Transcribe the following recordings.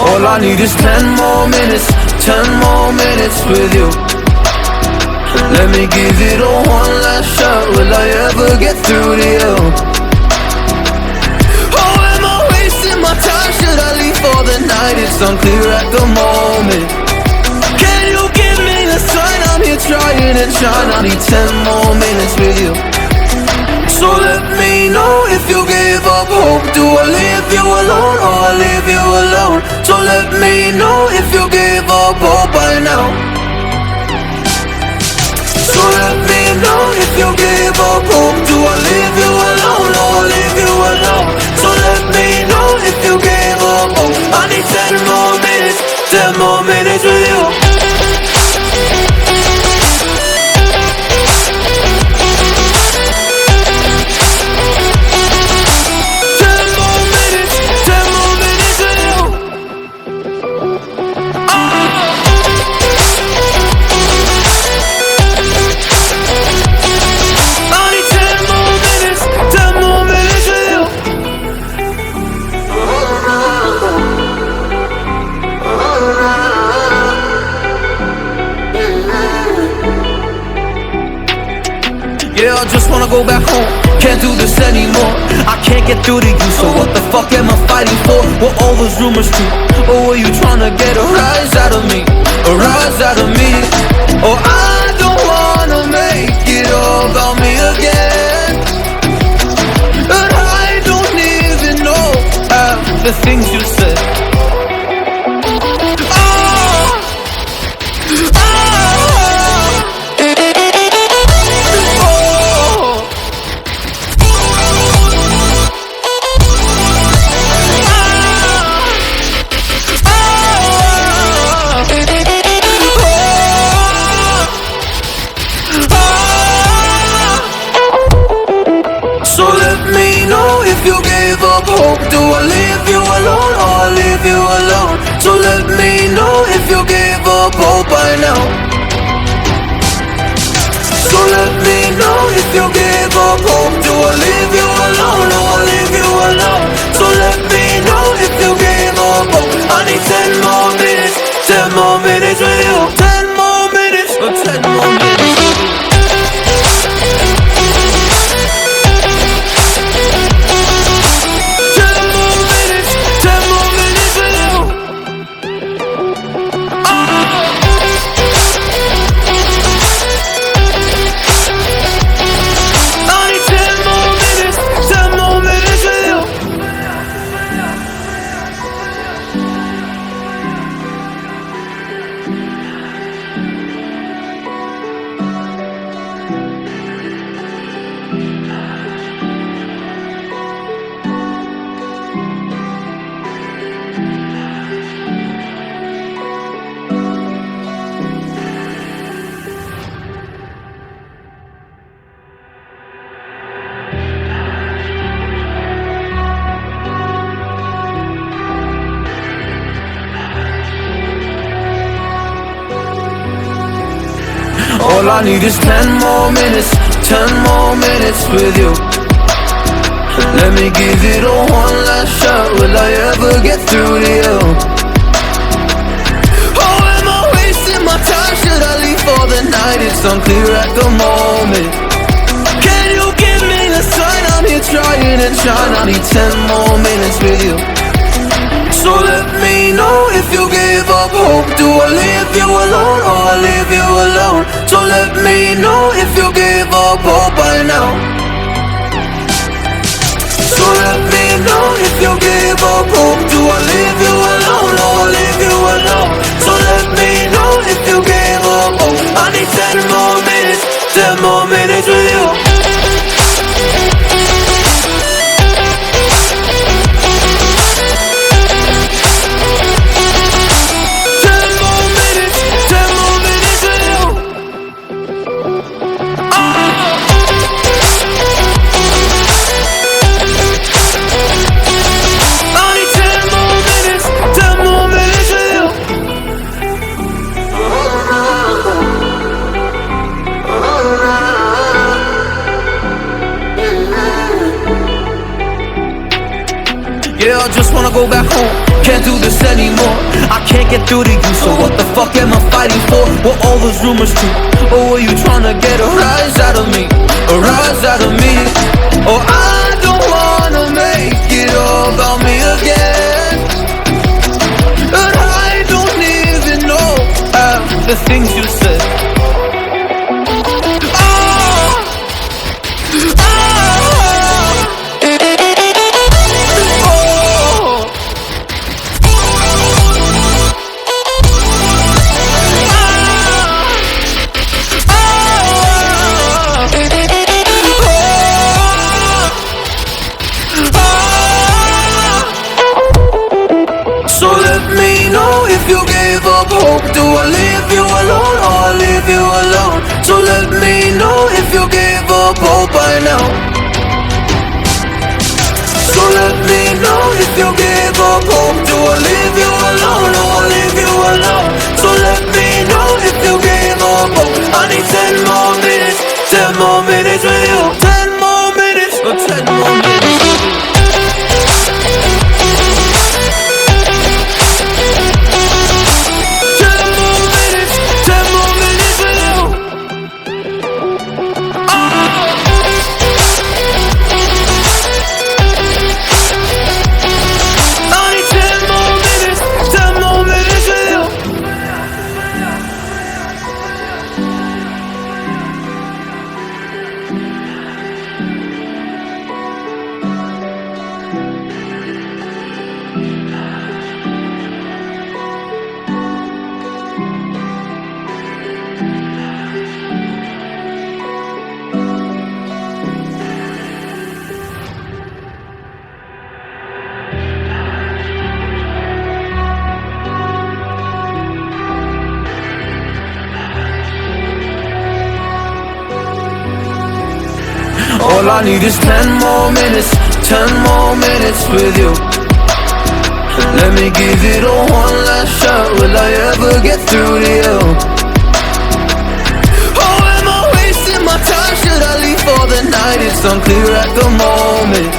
All I need is 10 more minutes, 10 more minutes with you. Let me give it a one last shot. Will I ever get through to you? Oh, am I wasting my time? Should I leave for the night? It's unclear at the moment. Can you give me a sign? I'm here trying and trying. I need 10 more minutes with you. So let me know if you give up hope. Do I leave you alone or I leave you alone? So let me know if you give up hope by now. So let me know if you give up hope. Do I leave you alone or I leave you alone? So let me know if you give up hope. I need 10 more minutes, 10 more minutes with you. Yeah, I just wanna go back home. Can't do this anymore. I can't get through to you, so what the fuck am I fighting for? Were all those rumors true? Or were you trying to get a rise out of me? A rise out of me? Oh, I don't wanna make it all about me again. But I don't even know half the things you said. You gave up hope. Do I leave you alone or I leave you alone? So let me know if you gave up hope by now. So let me know if you gave up hope. Do I leave you alone or I leave you alone? So let me know if you gave up hope. I need 10 more minutes, 10 more minutes with you. 10 more minutes, or 10 more minutes with you. All I need is 10 more minutes, 10 more minutes with you. Let me give it a one last shot. Will I ever get through to you? Oh, am I wasting my time? Should I leave for the night? It's unclear at the moment. Can you give me a sign? I'm here trying and trying. I need 10 more minutes with you. So let me know if you gave up hope. Do I leave you alone or I leave you alone? So let me know if you gave up hope by now. So let me know if you gave up hope. Do I leave you alone or I leave you alone? So let me know if you gave up hope. I need 10 more minutes, 10 more minutes with you. Yeah, I just wanna go back home. Can't do this anymore. can't get through to you, so what the fuck am I fighting for? Were all those rumors true? Or were you trying to get a rise out of me? A rise out of me? Oh, I don't wanna make it all about me again, and I don't even know half the things you said. So let me know if you gave up hope. Do I leave you alone or I leave you alone? So let me know if you gave up hope by now. So let me know if you gave up hope. Do I leave you alone or I leave you alone? So let me know if you gave up hope. I need 10 more minutes, 10 more minutes with you. 10 more minutes, or 10 more minutes with you. All I need is 10 more minutes, 10 more minutes with you. Let me give it a one last shot. Will I ever get through to you? Oh, am I wasting my time? Should I leave for the night? It's unclear at the moment.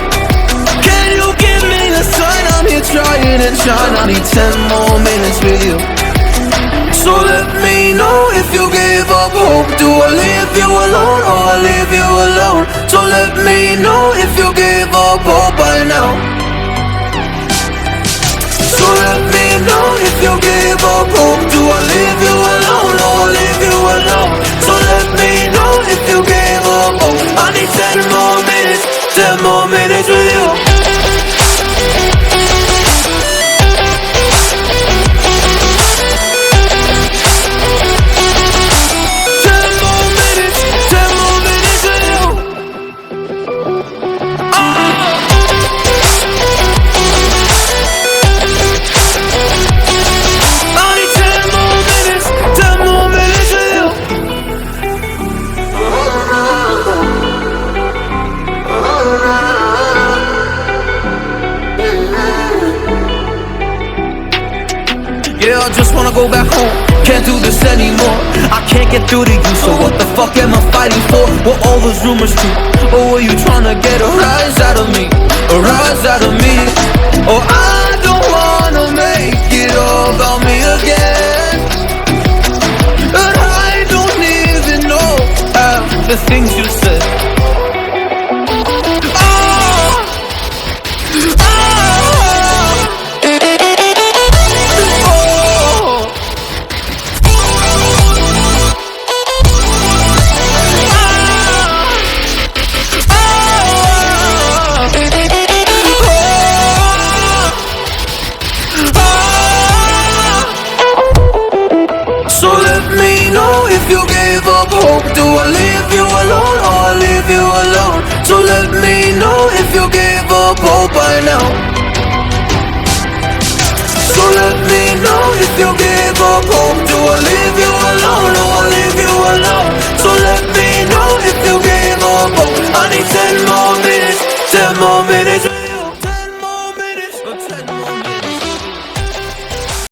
Can you give me a sign? I'm here trying and trying. I need 10 more minutes with you. So let me know if you gave up hope. Do I leave you alone or I leave you alone? So let me know if you gave up hope by now. So let me know if you gave up hope. Do I leave you alone or I leave you alone? So let me know if you gave up hope. I need 10 more minutes, 10 more minutes with you. Yeah, I just wanna go back home. Can't do this anymore. I can't get through to you, so what the fuck am I fighting for? Were all those rumors true? Or were you trying to get a rise out of me? A rise out of me? Oh, I don't wanna make it all about me again, and I don't even know half the things you said. So let me know if you gave up hope. Do I leave you alone or I leave you alone? So let me know if you gave up hope by now. So let me